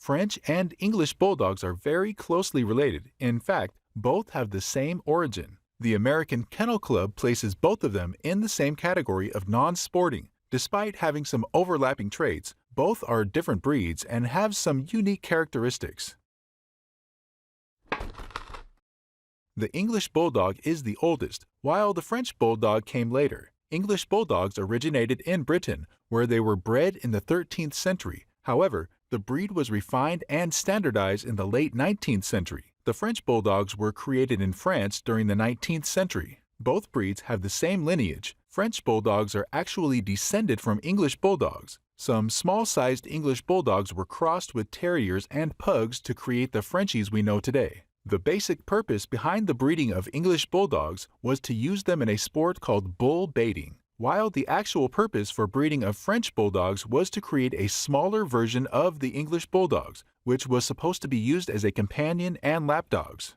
French and English Bulldogs are very closely related. In fact, both have the same origin. The American Kennel Club places both of them in the same category of non-sporting. Despite having some overlapping traits, both are different breeds and have some unique characteristics. The English Bulldog is the oldest, while the French Bulldog came later. English Bulldogs originated in Britain, where they were bred in the 13th century. However, the breed was refined and standardized in the late 19th century. The French Bulldogs were created in France during the 19th century. Both breeds have the same lineage. French Bulldogs are actually descended from English Bulldogs. Some small-sized English Bulldogs were crossed with terriers and pugs to create the Frenchies we know today. The basic purpose behind the breeding of English Bulldogs was to use them in a sport called bull baiting, while the actual purpose for breeding of French Bulldogs was to create a smaller version of the English Bulldogs, which was supposed to be used as a companion and lapdogs.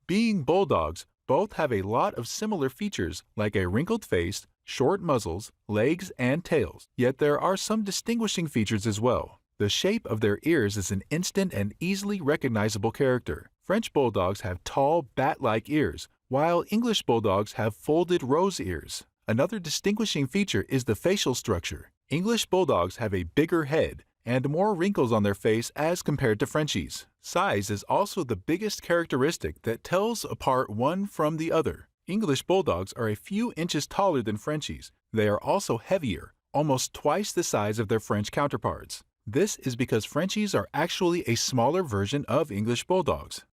Being Bulldogs, both have a lot of similar features like a wrinkled face, short muzzles, legs, and tails, yet there are some distinguishing features as well. The shape of their ears is an instant and easily recognizable character. French Bulldogs have tall, bat-like ears, while English Bulldogs have folded rose ears. Another distinguishing feature is the facial structure. English Bulldogs have a bigger head and more wrinkles on their face as compared to Frenchies. Size is also the biggest characteristic that tells apart one from the other. English Bulldogs are a few inches taller than Frenchies. They are also heavier, almost twice the size of their French counterparts. This is because Frenchies are actually a smaller version of English Bulldogs.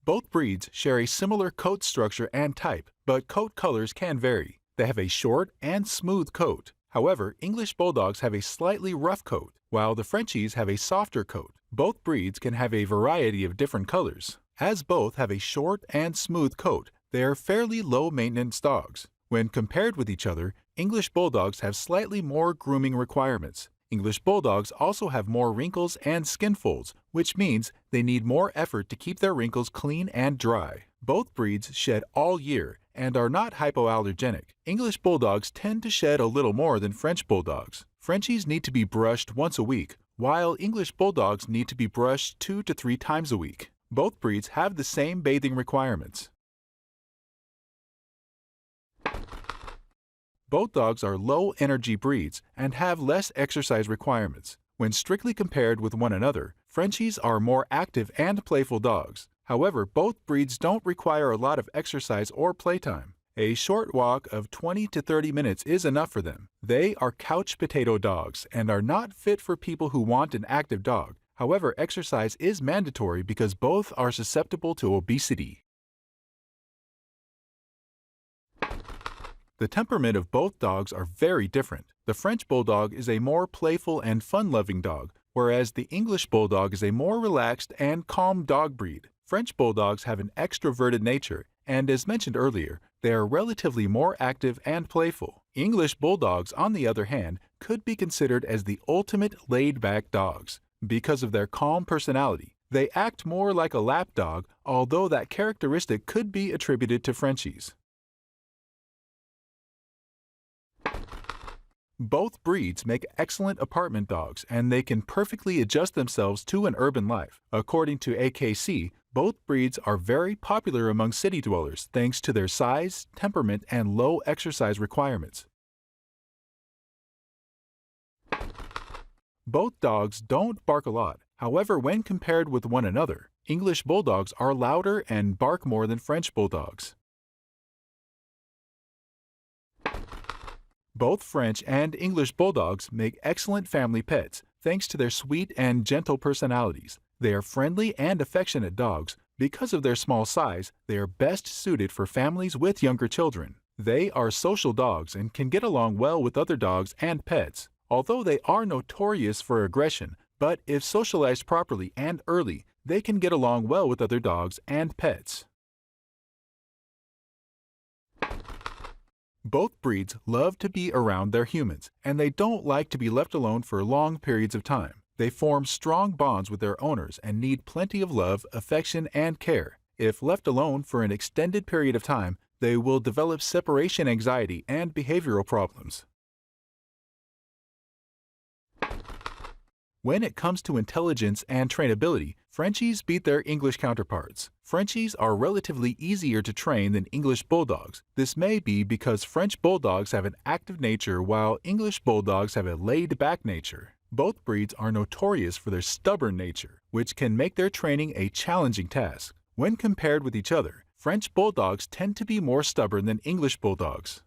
Both breeds share a similar coat structure and type, but coat colors can vary. They have a short and smooth coat. However, English Bulldogs have a slightly rough coat, while the Frenchies have a softer coat. Both breeds can have a variety of different colors. As both have a short and smooth coat, they are fairly low-maintenance dogs. When compared with each other, English Bulldogs have slightly more grooming requirements. English Bulldogs also have more wrinkles and skin folds, which means they need more effort to keep their wrinkles clean and dry. Both breeds shed all year and are not hypoallergenic. English Bulldogs tend to shed a little more than French Bulldogs. Frenchies need to be brushed once a week, while English Bulldogs need to be brushed 2 to 3 times a week. Both breeds have the same bathing requirements. Both dogs are low-energy breeds and have less exercise requirements. When strictly compared with one another, Frenchies are more active and playful dogs. However, both breeds don't require a lot of exercise or playtime. A short walk of 20 to 30 minutes is enough for them. They are couch potato dogs and are not fit for people who want an active dog. However, exercise is mandatory because both are susceptible to obesity. The temperament of both dogs are very different. The French Bulldog is a more playful and fun-loving dog, whereas the English Bulldog is a more relaxed and calm dog breed. French Bulldogs have an extroverted nature, and as mentioned earlier, they are relatively more active and playful. English Bulldogs, on the other hand, could be considered as the ultimate laid-back dogs. Because of their calm personality, they act more like a lap dog, although that characteristic could be attributed to Frenchies. Both breeds make excellent apartment dogs, and they can perfectly adjust themselves to an urban life. According to AKC, both breeds are very popular among city dwellers thanks to their size, temperament, and low exercise requirements. Both dogs don't bark a lot. However, when compared with one another, English Bulldogs are louder and bark more than French Bulldogs. Both French and English Bulldogs make excellent family pets, thanks to their sweet and gentle personalities. They are friendly and affectionate dogs. Because of their small size, they are best suited for families with younger children. They are social dogs and can get along well with other dogs and pets. Although they are notorious for aggression, but if socialized properly and early, they can get along well with other dogs and pets. Both breeds love to be around their humans, and they don't like to be left alone for long periods of time. They form strong bonds with their owners and need plenty of love, affection, and care. If left alone for an extended period of time, They will develop separation anxiety and behavioral problems. When it comes to intelligence and trainability, Frenchies beat their English counterparts. Frenchies are relatively easier to train than English Bulldogs. This may be because French Bulldogs have an active nature while English Bulldogs have a laid-back nature. Both breeds are notorious for their stubborn nature, which can make their training a challenging task. When compared with each other, French Bulldogs tend to be more stubborn than English Bulldogs.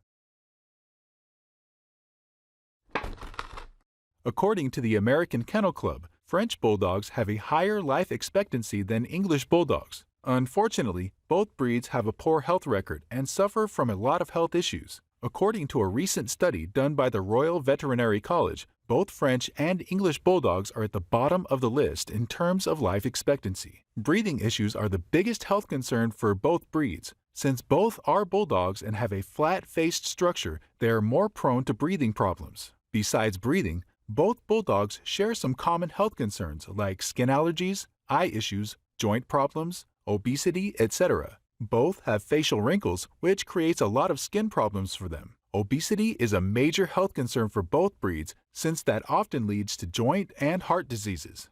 According to the American Kennel Club, French Bulldogs have a higher life expectancy than English Bulldogs. Unfortunately, both breeds have a poor health record and suffer from a lot of health issues. According to a recent study done by the Royal Veterinary College, both French and English Bulldogs are at the bottom of the list in terms of life expectancy. Breathing issues are the biggest health concern for both breeds. Since both are bulldogs and have a flat-faced structure, they are more prone to breathing problems. Besides breathing, both bulldogs share some common health concerns like skin allergies, eye issues, joint problems, obesity, etc. Both have facial wrinkles, which creates a lot of skin problems for them. Obesity is a major health concern for both breeds since that often leads to joint and heart diseases.